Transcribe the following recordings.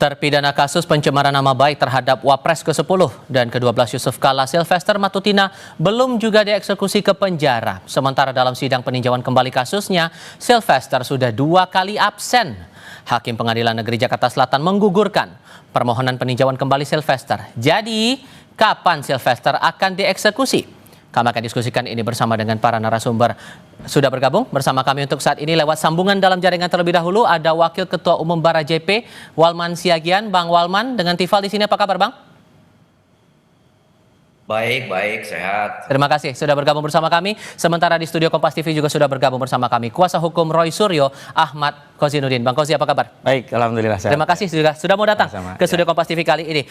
Terpidana kasus pencemaran nama baik terhadap Wapres ke-10 dan ke-12 Yusuf Kalla Sylvester Matutina belum juga dieksekusi ke penjara. Sementara dalam sidang peninjauan kembali kasusnya, Sylvester sudah 2 kali absen. Hakim Pengadilan Negeri Jakarta Selatan menggugurkan permohonan peninjauan kembali Sylvester. Jadi, kapan Sylvester akan dieksekusi? Kami akan diskusikan ini bersama dengan para narasumber. Sudah bergabung bersama kami untuk saat ini lewat sambungan dalam jaringan terlebih dahulu. Ada Wakil Ketua Umum Bara JP, Walman Siagian. Bang Walman, dengan Tifal di sini apa kabar, Bang? Baik, sehat. Terima kasih sudah bergabung bersama kami. Sementara di studio Kompas TV juga sudah bergabung bersama kami Kuasa Hukum Roy Suryo, Ahmad Kozinudin. Bang Kozi, apa kabar? Baik, alhamdulillah sehat. Terima kasih sudah mau datang ke studio Kompas TV kali ini.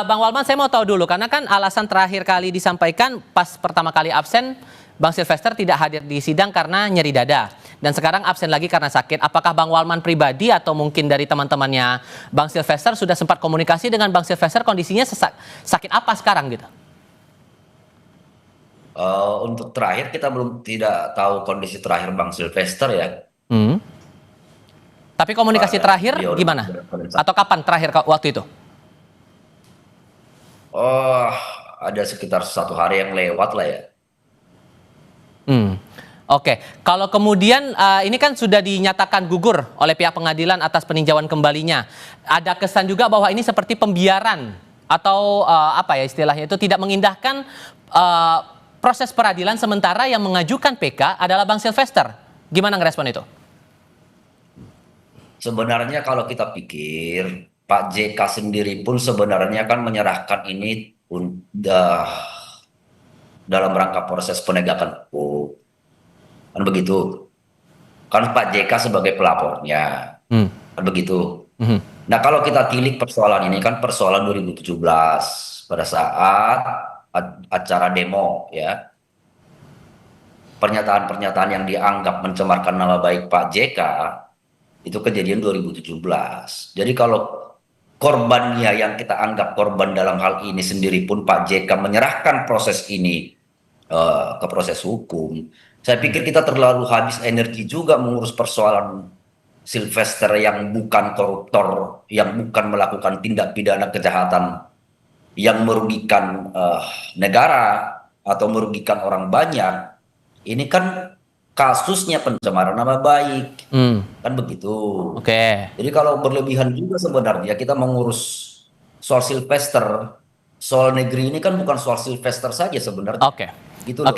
Bang Walman, saya mau tahu dulu karena kan alasan terakhir kali disampaikan pas pertama kali absen, Bang Sylvester tidak hadir di sidang karena nyeri dada. Dan sekarang absen lagi karena sakit. Apakah Bang Walman pribadi atau mungkin dari teman-temannya Bang Sylvester sudah sempat komunikasi dengan Bang Sylvester, kondisinya sakit apa sekarang gitu? Untuk terakhir kita tidak tahu kondisi terakhir Bang Sylvester ya. Tapi komunikasi terakhir gimana? Atau kapan terakhir waktu itu? Ada sekitar 1 hari yang lewat lah ya. Oke, kalau kemudian ini kan sudah dinyatakan gugur oleh pihak pengadilan atas peninjauan kembalinya. Ada kesan juga bahwa ini seperti pembiaran atau apa ya istilahnya itu, tidak mengindahkan proses peradilan, sementara yang mengajukan PK adalah Bang Sylvester. Gimana ngerespon itu? Sebenarnya kalau kita pikir, Pak JK sendiri pun sebenarnya kan menyerahkan ini dalam rangka proses penegakan hukum. Kan begitu. Kan Pak JK sebagai pelapornya. Kan begitu. Nah, kalau kita tilik persoalan ini kan persoalan 2017 pada saat acara demo ya, pernyataan-pernyataan yang dianggap mencemarkan nama baik Pak JK itu kejadian 2017. Jadi kalau korbannya yang kita anggap korban dalam hal ini sendiri pun Pak JK menyerahkan proses ini ke proses hukum, saya pikir kita terlalu habis energi juga mengurus persoalan Sylvester yang bukan koruptor, yang bukan melakukan tindak pidana kejahatan yang merugikan negara atau merugikan orang banyak. Ini kan kasusnya pencemaran nama baik, kan begitu. Jadi kalau berlebihan juga sebenarnya kita mengurus soal Sylvester, soal negeri ini kan bukan soal Sylvester saja sebenarnya. Gitu loh.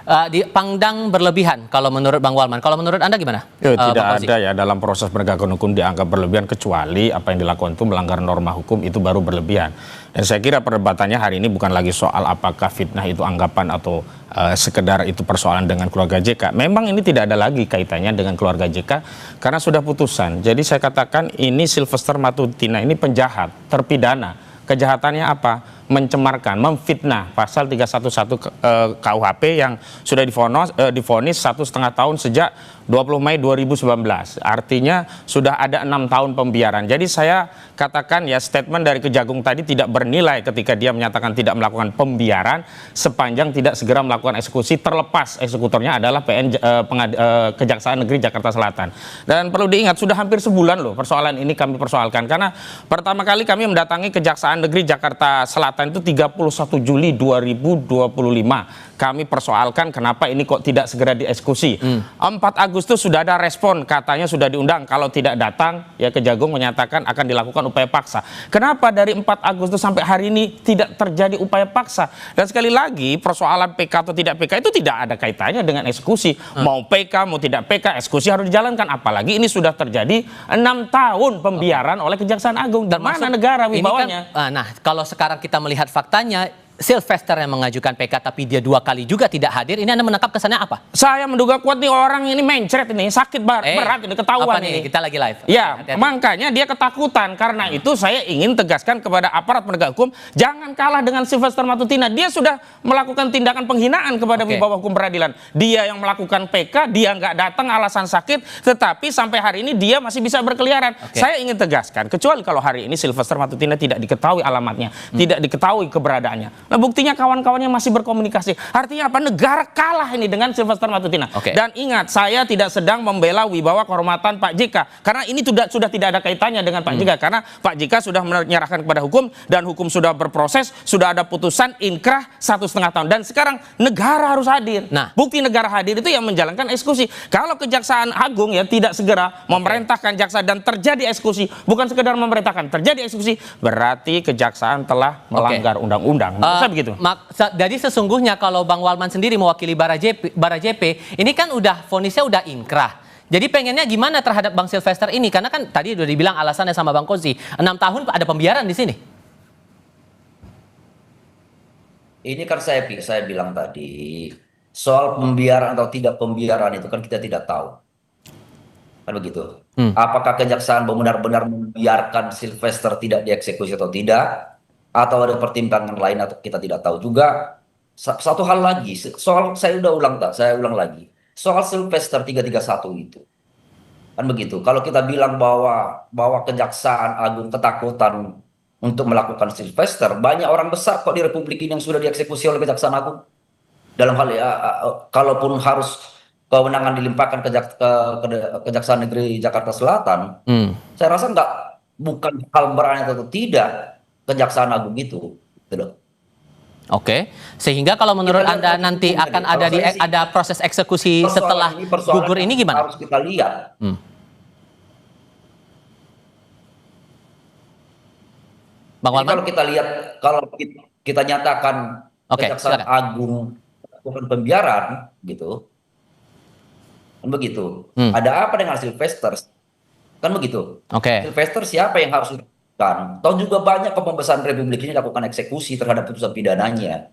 Dipandang berlebihan kalau menurut Bang Walman. Kalau menurut Anda gimana? Tidak ada ya dalam proses penegakan hukum dianggap berlebihan, kecuali apa yang dilakukan itu melanggar norma hukum, itu baru berlebihan. Dan saya kira perdebatannya hari ini bukan lagi soal apakah fitnah itu anggapan atau sekedar itu persoalan dengan keluarga JK. Memang ini tidak ada lagi kaitannya dengan keluarga JK karena sudah putusan. Jadi saya katakan ini Sylvester Matutina ini penjahat, terpidana. Kejahatannya apa? Mencemarkan, memfitnah, pasal 311 KUHP yang sudah divonis 1,5 tahun sejak 20 Mei 2019. Artinya sudah ada 6 tahun pembiaran. Jadi saya katakan ya, statement dari Kejagung tadi tidak bernilai ketika dia menyatakan tidak melakukan pembiaran sepanjang tidak segera melakukan eksekusi, terlepas eksekutornya adalah Kejaksaan Negeri Jakarta Selatan. Dan perlu diingat sudah hampir sebulan loh persoalan ini kami persoalkan, karena pertama kali kami mendatangi Kejaksaan Negeri Jakarta Selatan itu 31 Juli 2025. Kami persoalkan kenapa ini kok tidak segera dieksekusi. 4 Agustus sudah ada respon, katanya sudah diundang. Kalau tidak datang, ya Kejagung menyatakan akan dilakukan upaya paksa. Kenapa dari 4 Agustus sampai hari ini tidak terjadi upaya paksa? Dan sekali lagi, persoalan PK atau tidak PK itu tidak ada kaitannya dengan eksekusi. Mau PK, mau tidak PK, eksekusi harus dijalankan. Apalagi ini sudah terjadi 6 tahun pembiaran oleh Kejaksaan Agung. Dan mana negara wibawanya? Nah, kalau sekarang kita melihat faktanya, Sylvester yang mengajukan PK tapi dia 2 kali juga tidak hadir. Ini Anda menangkap kesannya apa? Saya menduga kuat nih orang ini mencret ini, sakit berat ini, ketahuan ini. Kita lagi live. Ya, makanya dia ketakutan. Karena itu saya ingin tegaskan kepada aparat penegak hukum, jangan kalah dengan Sylvester Matutina. Dia sudah melakukan tindakan penghinaan kepada wibawa hukum peradilan. Dia yang melakukan PK, dia nggak datang alasan sakit, tetapi sampai hari ini dia masih bisa berkeliaran. Saya ingin tegaskan, kecuali kalau hari ini Sylvester Matutina tidak diketahui alamatnya, tidak diketahui keberadaannya. Nah, buktinya kawan-kawannya masih berkomunikasi. Artinya apa? Negara kalah ini dengan Sylvester Matutina. Dan ingat, saya tidak sedang membela wibawa kehormatan Pak JK. Karena ini sudah tidak ada kaitannya dengan Pak JK. Karena Pak JK sudah menyerahkan kepada hukum, dan hukum sudah berproses, sudah ada putusan inkrah 1,5 tahun. Dan sekarang negara harus hadir. Nah, bukti negara hadir itu yang menjalankan eksekusi. Kalau Kejaksaan Agung ya tidak segera memerintahkan jaksa dan terjadi eksekusi, bukan sekedar memerintahkan, terjadi eksekusi, berarti Kejaksaan telah melanggar undang-undang. Begitu. Jadi sesungguhnya kalau Bang Walman sendiri mewakili Barajp, ini kan udah vonisnya udah inkrah. Jadi pengennya gimana terhadap Bang Sylvester ini? Karena kan tadi udah dibilang alasannya sama Bang Kozi, 6 tahun ada pembiaran di sini. Ini kan saya bilang tadi, soal pembiaran atau tidak pembiaran itu kan kita tidak tahu. Kan begitu. Apakah Kejaksaan benar-benar membiarkan Sylvester tidak dieksekusi atau tidak? Atau ada pertimbangan lain atau kita tidak tahu juga. Satu hal lagi, soal saya ulang lagi. Soal Sylvester 331 itu. Kan begitu. Kalau kita bilang bahwa Kejaksaan Agung ketakutan untuk melakukan Sylvester, banyak orang besar kok di Republik ini yang sudah dieksekusi oleh Kejaksaan Agung. Dalam hal kalaupun harus kewenangan dilimpahkan ke Kejaksaan Negeri Jakarta Selatan, saya rasa bukan hal berani atau tidak Kejaksaan Agung itu, gitu loh. Oke, sehingga kalau menurut Anda nanti akan ada proses eksekusi setelah gugur ini gimana? Harus kita lihat. Bang Walman? Kalau kita lihat, kalau kita nyatakan Kejaksaan Agung melakukan pembiaran, gitu, kan begitu. Ada apa dengan Sylvester? Kan begitu. Sylvester siapa yang harus kan? Tahu juga banyak pembebasan Republik ini lakukan eksekusi terhadap putusan pidananya.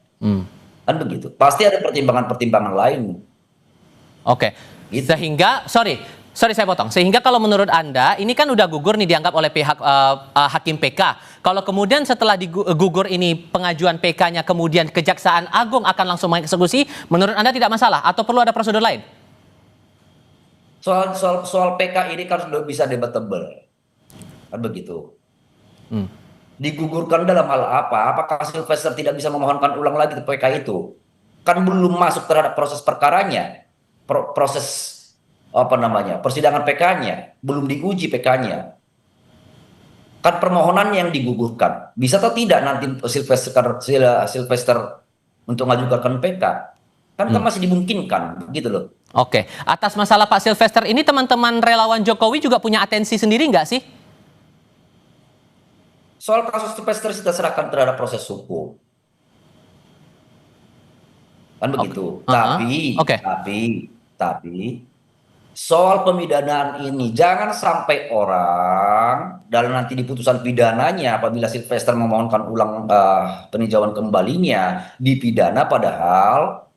Kan begitu. Pasti ada pertimbangan-pertimbangan lain. Gitu. Sehingga, sorry saya potong. Sehingga kalau menurut Anda, ini kan udah gugur nih dianggap oleh pihak Hakim PK. Kalau kemudian setelah gugur ini pengajuan PK-nya kemudian Kejaksaan Agung akan langsung mengeksekusi, menurut Anda tidak masalah atau perlu ada prosedur lain? Soal PK ini kan sudah bisa debatable. Kan begitu. Digugurkan dalam hal apa? Apakah Sylvester tidak bisa memohonkan ulang lagi ke PK itu? Kan belum masuk terhadap proses perkaranya, proses persidangan PK-nya, belum diuji PK-nya. Kan permohonan yang digugurkan. Bisa atau tidak nanti Sylvester untuk mengajukan PK? Kan masih dimungkinkan, gitu loh. Atas masalah Pak Sylvester ini teman-teman relawan Jokowi juga punya atensi sendiri nggak sih? Soal kasus Sylvester kita serahkan terhadap proses hukum. Kan begitu. Tapi soal pemidanaan ini jangan sampai orang dalam nanti di putusan pidananya apabila Sylvester memohonkan ulang peninjauan kembalinya dipidana padahal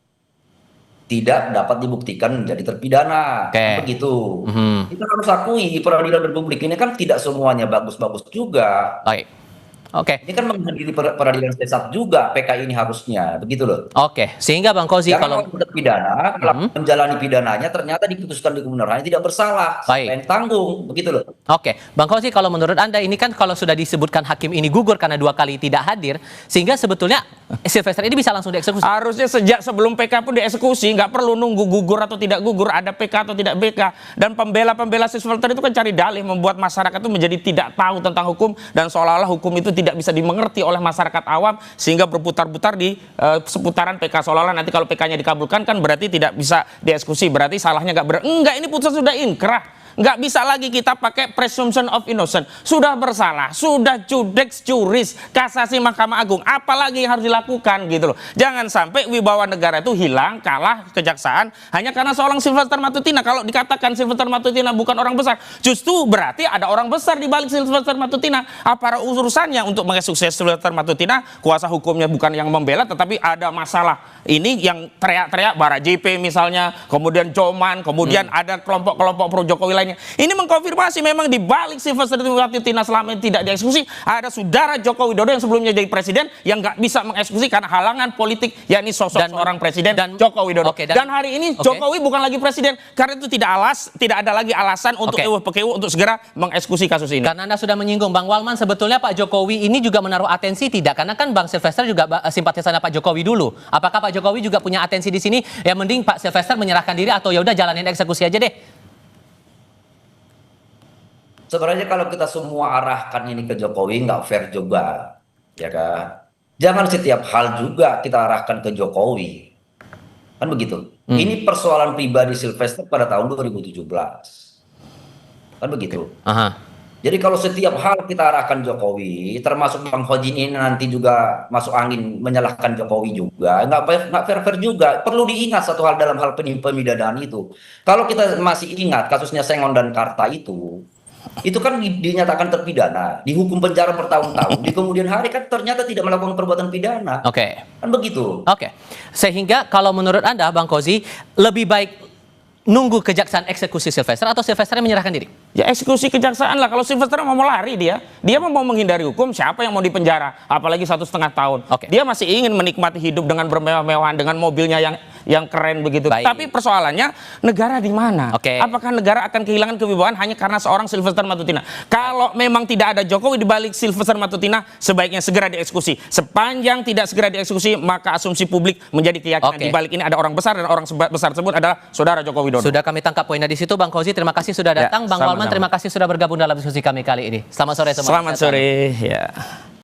tidak dapat dibuktikan menjadi terpidana. Begitu. Kita harus akui peradilan Republik ini kan tidak semuanya bagus-bagus juga. Ini kan menghadiri peradilan sesat juga PK ini harusnya, begitu loh. Sehingga Bang Kozi kalau terpidana, menjalani pidananya ternyata diputuskan di kebenarannya tidak bersalah, yang tanggung, begitu loh. Bang Kozi kalau menurut Anda ini kan kalau sudah disebutkan hakim ini gugur karena 2 kali tidak hadir, sehingga sebetulnya Sylvester ini bisa langsung dieksekusi. Harusnya sejak sebelum PK pun dieksekusi, nggak perlu nunggu gugur atau tidak gugur, ada PK atau tidak PK. Dan pembela Sylvester itu kan cari dalih, membuat masyarakat itu menjadi tidak tahu tentang hukum dan seolah-olah hukum itu tidak bisa dimengerti oleh masyarakat awam sehingga berputar-putar di seputaran PK, seolah-olah nanti kalau PK-nya dikabulkan kan berarti tidak bisa dieksekusi, berarti salahnya enggak, ini putusan sudah inkrah. Nggak bisa lagi kita pakai presumption of innocence. Sudah bersalah, sudah judex juris, kasasi Mahkamah Agung. Apalagi yang harus dilakukan gitu loh. Jangan sampai wibawa negara itu hilang, kalah Kejaksaan hanya karena seorang Sylvester Matutina. Kalau dikatakan Sylvester Matutina bukan orang besar, justru berarti ada orang besar di balik Sylvester Matutina. Apa urusannya untuk mengeksekusi Sylvester Matutina? Kuasa hukumnya bukan yang membela, tetapi ada masalah. Ini yang teriak-teriak Barajp misalnya, kemudian Joman, kemudian ada kelompok-kelompok pro Jokowi lain lainnya. Ini mengkonfirmasi memang di balik Sylvester Matutina selama ini tidak dieksekusi, ada saudara Joko Widodo yang sebelumnya jadi presiden yang nggak bisa mengeksekusi karena halangan politik, yakni sosok seorang presiden Joko Widodo. Dan hari ini Jokowi bukan lagi presiden karena itu tidak ada lagi alasan untuk EWPKU untuk segera mengeksekusi kasus ini. Karena Anda sudah menyinggung, Bang Walman, sebetulnya Pak Jokowi ini juga menaruh atensi tidak? Karena kan Bang Sylvester juga simpatisannya Pak Jokowi dulu. Apakah Pak Jokowi juga punya atensi di sini? Ya mending Pak Sylvester menyerahkan diri atau ya udah jalanin eksekusi aja deh. Sebenarnya kalau kita semua arahkan ini ke Jokowi nggak fair juga, ya kan? Jangan setiap hal juga kita arahkan ke Jokowi, kan begitu. Ini persoalan pribadi Sylvester pada tahun 2017, kan begitu. Jadi kalau setiap hal kita arahkan Jokowi, termasuk Bang Hojin ini nanti juga masuk angin menyalahkan Jokowi juga, nggak fair juga. Perlu diingat satu hal dalam hal pemidanaan itu. Kalau kita masih ingat kasusnya Sengon dan Karta itu kan dinyatakan terpidana, dihukum penjara bertahun-tahun, di kemudian hari kan ternyata tidak melakukan perbuatan pidana. Kan begitu. Sehingga kalau menurut Anda, Bang Kozi, lebih baik nunggu kejaksaan eksekusi Sylvester atau Sylvester menyerahkan diri? Ya eksekusi kejaksaan lah. Kalau Sylvester mau lari dia mau menghindari hukum, siapa yang mau dipenjara? Apalagi 1,5 tahun. Dia masih ingin menikmati hidup dengan bermewah-mewahan, dengan mobilnya yang keren begitu. Tapi persoalannya negara di mana? Apakah negara akan kehilangan kewibawaan hanya karena seorang Sylvester Matutina? Kalau memang tidak ada Jokowi di balik Sylvester Matutina, sebaiknya segera dieksekusi. Sepanjang tidak segera dieksekusi, maka asumsi publik menjadi keyakinan di balik ini ada orang besar, dan orang besar tersebut adalah saudara Joko Widodo. Sudah kami tangkap poinnya di situ, Bang Kozi. Terima kasih sudah datang. Bang Walman, terima kasih sudah bergabung dalam diskusi kami kali ini. Selamat sore semua. Selamat sore. Ya.